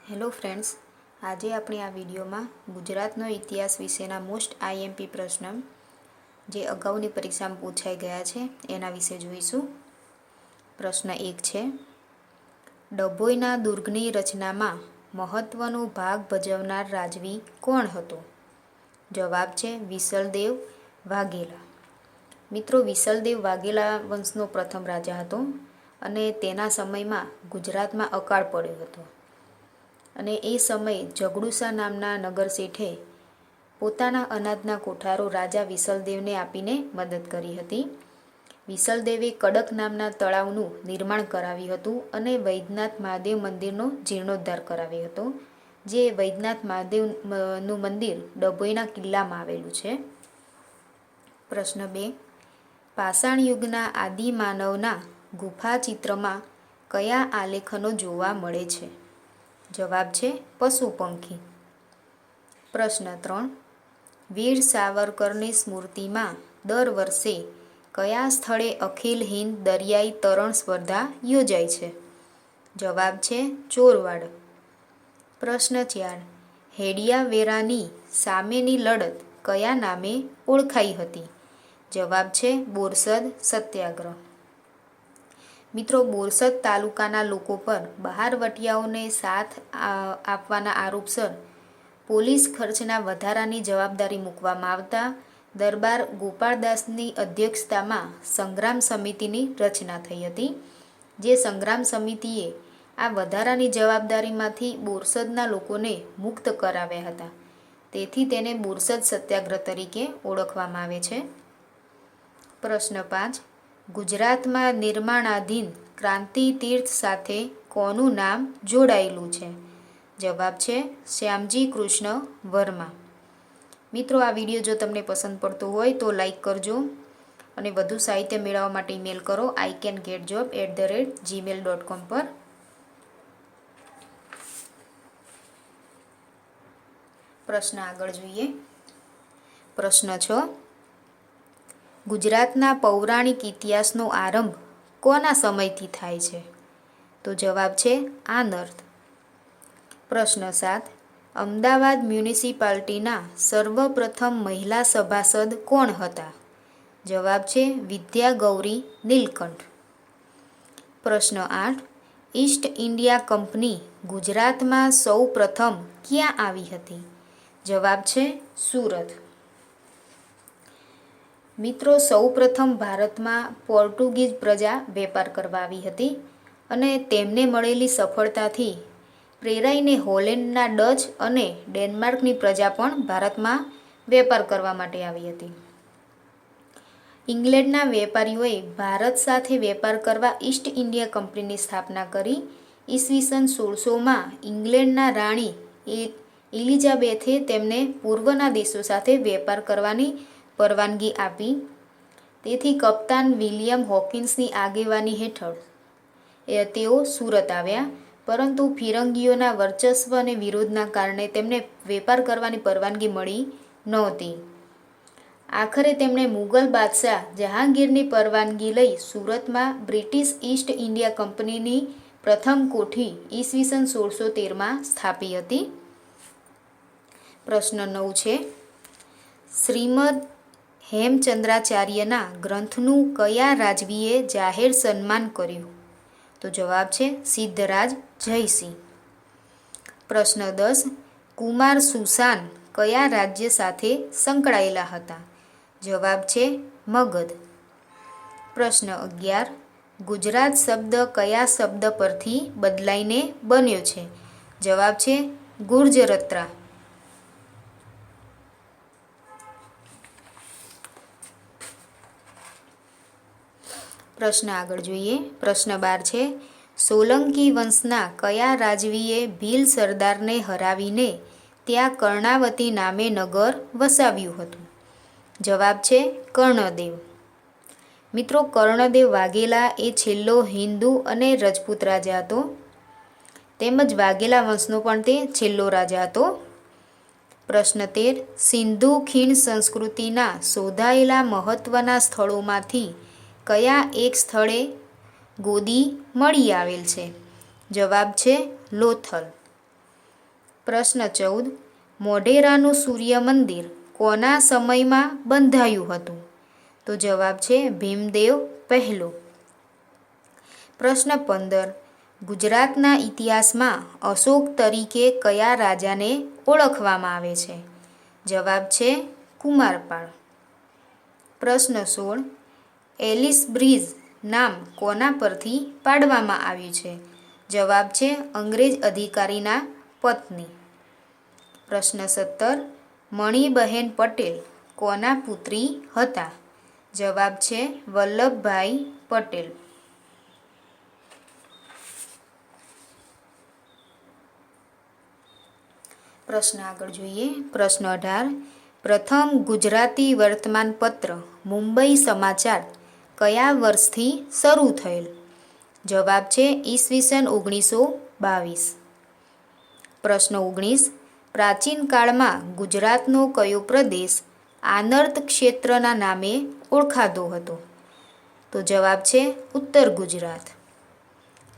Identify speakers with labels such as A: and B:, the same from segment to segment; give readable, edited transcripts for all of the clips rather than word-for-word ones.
A: Hello friends, આજે આપણે આ વિડીયોમાં ગુજરાતનો ઇતિહાસ વિશેના મોસ્ટ આઈએમપી પ્રશ્ન જે અગાઉની પરીક્ષામાં પૂછાઈ ગયા છે એના વિશે જોઈશું. પ્રશ્ન 1 છે, ડભોઈના દુર્ગની રચનામાં મહત્વનો ભાગ ભજવનાર રાજવી કોણ હતો? જવાબ છે વિસલદેવ વાઘેલા. મિત્રો, વિસલદેવ વાઘેલા વંશનો પ્રથમ રાજા હતો અને તેના સમયમાં ગુજરાતમાં અકાળ પડ્યો હતો. અને એ સમયે ઝઘડુસા નામના નગર શેઠે પોતાના અનાજના કોઠારો રાજા વિસલદેવને આપીને મદદ કરી હતી. વિસલદેવે કડક નામના તળાવનું નિર્માણ કરાવ્યું હતું અને વૈદ્યનાથ મહાદેવ મંદિરનો જીર્ણોદ્ધાર કરાવ્યો હતો, જે વૈદ્યનાથ મહાદેવનું મંદિર ડભોઈના કિલ્લામાં આવેલું છે. પ્રશ્ન 2, પાષાણ યુગના આદિમાનવના ગુફા ચિત્રમાં કયા આલેખનો જોવા મળે છે? જવાબ છે પશુ પંખી. પ્રશ્ન 3, વીર સાવરકરની સ્મૃતિમાં દર વર્ષે કયા સ્થળે અખિલ હિન્દ દરિયાઈ તરણ સ્પર્ધા યોજાય છે? જવાબ છે ચોરવાડ. પ્રશ્ન 4, હેડિયા વેરાની સામેની લડત કયા નામે ઓળખાઈ હતી? જવાબ છે બોરસદ સત્યાગ્રહ. મિત્રો, બોરસદ તાલુકાના લોકો પર બહારવટિયાઓને સાથ આપવાના આરોપસર પોલીસ ખર્ચના વધારાની જવાબદારી મૂકવામાં આવતા દરબાર ગોપાળદાસની અધ્યક્ષતામાં સંગ્રામ સમિતિની રચના થઈ હતી. જે સંગ્રામ સમિતિએ આ વધારાની જવાબદારીમાંથી બોરસદના લોકોને મુક્ત કરાવ્યા હતા. તેથી તેને બોરસદ સત્યાગ્રહ તરીકે ઓળખવામાં આવે છે. પ્રશ્ન 5, ગુજરાતમાં નિર્માણાધીન ક્રાંતિ તીર્થ સાથે કોનું નામ જોડાયેલું છે? જવાબ છે શ્યામજી કૃષ્ણ વર્મા. મિત્રો, આ વિડીયો જો તમને પસંદ પડતો હોય તો લાઈક કરજો અને વધુ સાહિત્ય મેળવવા માટે ઈમેલ કરો icangetjob@gmail.com પર. પ્રશ્ન આગળ જોઈએ. પ્રશ્ન 6, ગુજરાતના પૌરાણિક ઇતિહાસનો આરંભ કોના સમયથી થાય છે? તો જવાબ છે આનર્થ. પ્રશ્ન 7, અમદાવાદ મ્યુનિસિપાલિટીના સર્વપ્રથમ મહિલા સભાસદ કોણ હતા? જવાબ છે વિદ્યા ગૌરી નીલકંઠ. પ્રશ્ન 8, ઈસ્ટ ઇન્ડિયા કંપની ગુજરાતમાં સૌ પ્રથમ ક્યાં આવી હતી? જવાબ છે સુરત. મિત્રો, સૌપ્રથમ ભારતમાં પોર્ટુગીઝ પ્રજા વેપાર કરવા આવી હતી અને તેમને મળેલી સફળતાથી પ્રેરાઈને હોલેન્ડના ડચ અને ડેનમાર્કની પ્રજા પણ ભારતમાં વેપાર કરવા માટે આવી હતી. ઇંગ્લેન્ડના વેપારીઓએ ભારત સાથે વેપાર કરવા ઈસ્ટ ઇન્ડિયા કંપનીની સ્થાપના કરી. ઈસવીસન 1600માં ઇંગ્લેન્ડના રાણી એલિઝાબેથે તેમને પૂર્વના દેશો સાથે વેપાર કરવાની પરવાનગી આપી. તેથી કપ્તાન વિલિયમ હોકિન્સની આગેવાની હેઠળ તેઓ સુરત આવ્યા, પરંતુ ફિરંગીઓના વર્ચસ્વ અને વિરોધના કારણે તેમને વેપાર કરવાની પરવાનગી મળી નહોતી. આખરે તેમણે મુગલ બાદશાહ જહાંગીરની પરવાનગી લઈ સુરતમાં બ્રિટિશ ઈસ્ટ ઇન્ડિયા કંપનીની પ્રથમ કોઠી ઈસવીસન 1613માં સ્થાપી હતી. પ્રશ્ન 9 છે, શ્રીમદ હેમચંદ્રાચાર્યના ગ્રંથનું કયા રાજવીએ જાહેર સન્માન કર્યું? તો જવાબ છે સિદ્ધરાજ જયસિંહ. પ્રશ્ન 10, કુમાર સુસાન કયા રાજ્ય સાથે સંકળાયેલા હતા? જવાબ છે મગધ. પ્રશ્ન 11, ગુજરાત શબ્દ કયા શબ્દ પરથી બદલાઈને બન્યો છે? જવાબ છે ગુર્જરત્રા. પ્રશ્ન આગળ જોઈએ. પ્રશ્ન 12 છે, સોલંકી વંશના કયા રાજવીએ ભીલ સરદારને હરાવીને ત્યાં કર્ણાવતી નામે નગર વસાવ્યું હતું? જવાબ છે કર્ણદેવ. મિત્રો, કર્ણદેવ વાઘેલા એ છેલ્લો હિન્દુ અને રજપૂત રાજા હતો, તેમજ વાઘેલા વંશનો પણ તે છેલ્લો રાજા હતો. પ્રશ્ન 13, સિંધુ ખીણ સંસ્કૃતિના શોધાયેલા મહત્વના સ્થળોમાંથી કયા એક સ્થળે ગોદી મળી આવેલ છે? જવાબ છે લોથલ. પ્રશ્ન 14. મોઢેરાનું સૂર્ય મંદિર કોના સમયમાં બંધાયું હતું? તો જવાબ છે ભીમદેવ પહેલો. પ્રશ્ન 15. ગુજરાતના ઇતિહાસમાં અશોક તરીકે કયા રાજાને ઓળખવામાં આવે છે? જવાબ છે કુમારપાળ. પ્રશ્ન 16. એલિસ બ્રિજ નામ કોના પરથી પાડવામાં આવ્યું છે? જવાબ છે અંગ્રેજ અધિકારીના પત્ની. પ્રશ્ન 17. મણિબહેન પટેલ કોના પુત્રી હતા? જવાબ છે વલ્લભભાઈ પટેલ. પ્રશ્ન આગળ જોઈએ. પ્રશ્ન 18. પ્રથમ ગુજરાતી વર્તમાનપત્ર મુંબઈ સમાચાર કયા વર્ષથી શરૂ થયેલ? જવાબ છે ઈસવીસન 1922. પ્રશ્ન 19. પ્રાચીન કાળમાં ગુજરાતનો કયો પ્રદેશ આનર્ત ક્ષેત્રના નામે ઓળખાતો હતો? તો જવાબ છે ઉત્તર ગુજરાત.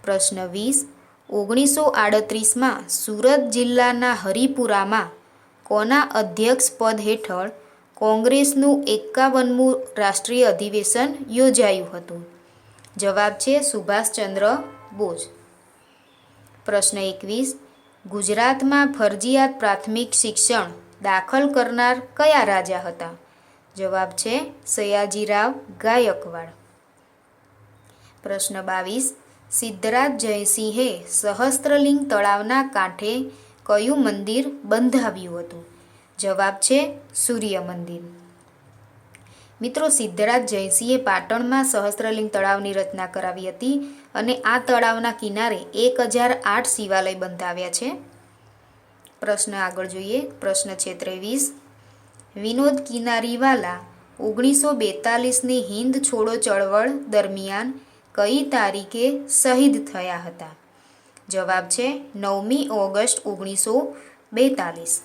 A: પ્રશ્ન 20. 1938માં સુરત જિલ્લાના હરિપુરામાં કોના અધ્યક્ષ પદ હેઠળ કોંગ્રેસનું 51મું રાષ્ટ્રીય અધિવેશન યોજાયું હતું? જવાબ છે સુભાષચંદ્ર બોઝ. પ્રશ્ન 21. ગુજરાતમાં ફરજિયાત પ્રાથમિક શિક્ષણ દાખલ કરનાર કયા રાજા હતા? જવાબ છે સયાજીરાવ ગાયકવાડ. પ્રશ્ન 22. સિદ્ધરાજ જયસિંહે સહસ્ત્રલિંગ તળાવના કાંઠે કયું મંદિર બંધાવ્યું હતું? જવાબ છે સૂર્ય મંદિર. મિત્રો, સિદ્ધરાજ જયસિંહે પાટણમાં સહસ્ત્રલિંગ તળાવની રચના કરાવી હતી અને આ તળાવના કિનારે 1008 શિવાલય બંધાવ્યા છે. પ્રશ્ન આગળ જોઈએ. પ્રશ્ન 23. વિનોદ કિનારીવાલા 1942ની હિંદ છોડો ચળવળ દરમિયાન કઈ તારીખે શહીદ થયા હતા? જવાબ છે 9મી ઓગસ્ટ 1942.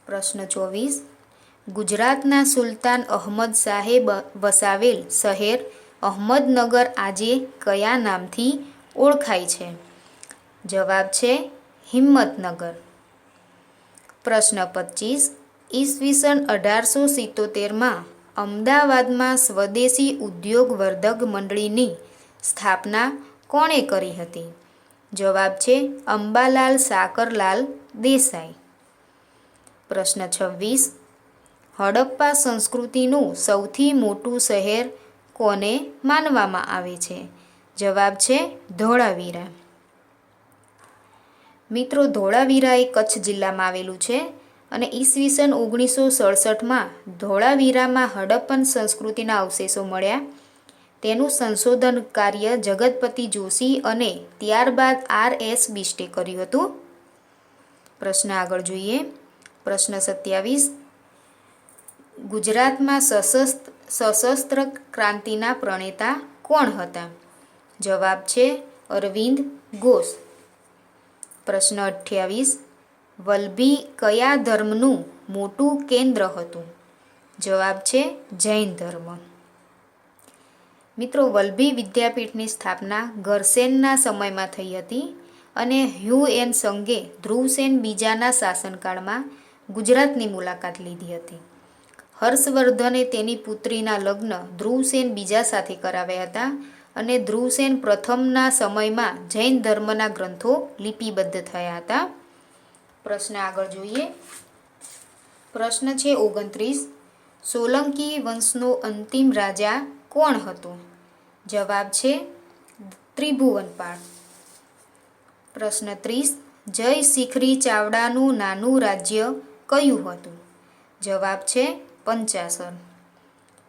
A: પ્રશ્ન 24. ગુજરાતના સુલતાન અહમદ શાહે વસાવેલ શહેર અહમદનગર આજે કયા નામથી ઓળખાય છે? જવાબ છે હિંમતનગર. પ્રશ્ન 25. ઈસવીસન 1877માં અમદાવાદમાં સ્વદેશી ઉદ્યોગ વર્ધક મંડળીની સ્થાપના કોણે કરી હતી? જવાબ છે અંબાલાલ સાકરલાલ દેસાઈ. પ્રશ્ન 26. હડપ્પા સંસ્કૃતિનું સૌથી મોટું શહેર કોને માનવામાં આવે છે? જવાબ છે ધોળાવીરા. મિત્રો, ધોળાવીરા એ કચ્છ જિલ્લામાં આવેલું છે અને ઈસવીસન 1967માં ધોળાવીરામાં હડપ્પન સંસ્કૃતિના અવશેષો મળ્યા. તેનું સંશોધન કાર્ય જગતપતિ જોશી અને ત્યારબાદ RS બિસ્ટે કર્યું હતું. પ્રશ્ન આગળ જોઈએ. પ્રશ્ન 27. ગુજરાતમાં સશસ્ત્ર ક્રાંતિના પ્રણેતા કોણ હતા? જવાબ છે અરવિંદ ઘોષ. પ્રશ્ન 28. વલભી કયા ધર્મનું મોટું કેન્દ્ર હતું? જવાબ છે જૈન ધર્મ. મિત્રો, વલભી વિદ્યાપીઠની સ્થાપના ઘરસેનના સમયમાં થઈ હતી અને હ્યુએન સંઘે ધ્રુવસેન બીજાના શાસનકાળમાં ગુજરાતની મુલાકાત લીધી હતી. હર્ષવર્ધને તેની પુત્રીના લગ્ન ધ્રુવસેન બીજા સાથે કરાવ્યા હતા અને ધ્રુવસેન પ્રથમના સમયમાં જૈન ધર્મના ગ્રંથો લિપિબદ્ધ થયા હતા. પ્રશ્ન આગળ જોઈએ. પ્રશ્ન છે 29. સોલંકી વંશનો અંતિમ રાજા કોણ હતો? જવાબ છે ત્રિભુવનપાળ. પ્રશ્ન 30. જય શિખરી ચાવડાનું નાનું રાજ્ય કયું હતું? જવાબ છે પંચાસર.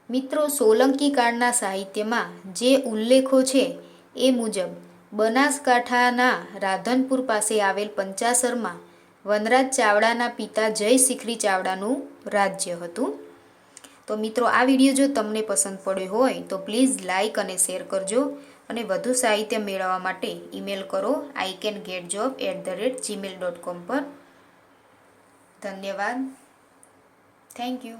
A: મિત્રો, સોલંકી કાળના સાહિત્યમાં જે ઉલ્લેખો છે એ મુજબ બનાસકાંઠાના રાધનપુર પાસે આવેલ પંચાસરમાં વનરાજ ચાવડાના પિતા જય શિખરી ચાવડાનું રાજ્ય હતું. તો મિત્રો, આ વિડીયો જો તમને પસંદ પડ્યો હોય તો પ્લીઝ લાઇક અને શેર કરજો અને વધુ સાહિત્ય મેળવવા માટે ઈમેલ કરો icangetjob@gmail.com પર. ધન્યવાદ. Thank you.